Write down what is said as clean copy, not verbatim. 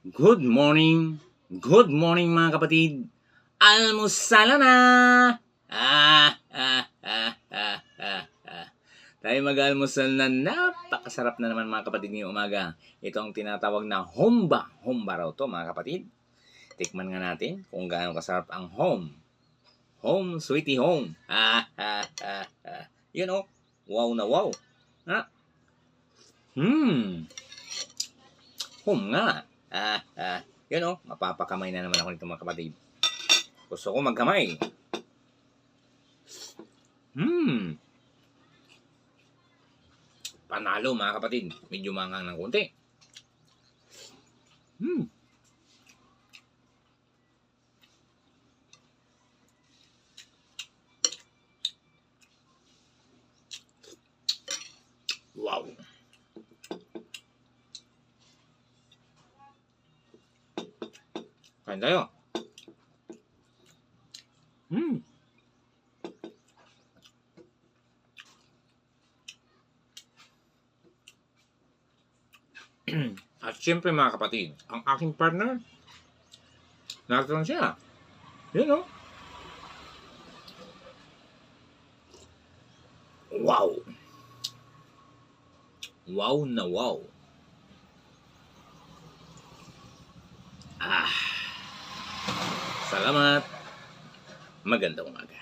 Good morning mga kapatid. Almusala na! Tayo mag-almusal na napakasarap na naman mga kapatid ngayong umaga. Ito ang tinatawag na homba. Homba raw to mga kapatid. Tikman nga natin kung gaano kasarap ang home. Home, sweetie home. You know, wow na wow. Home nga. Mapapakamay na naman ako nito mga kapatid. Gusto ko magkamay. Panalo mga kapatid. Medyo mangang ng konti. Wow. Kain tayo. At syempre mga kapatid, ang aking partner, narito lang siya. You know? Wow. Wow na wow. Salamat. Magandang umaga.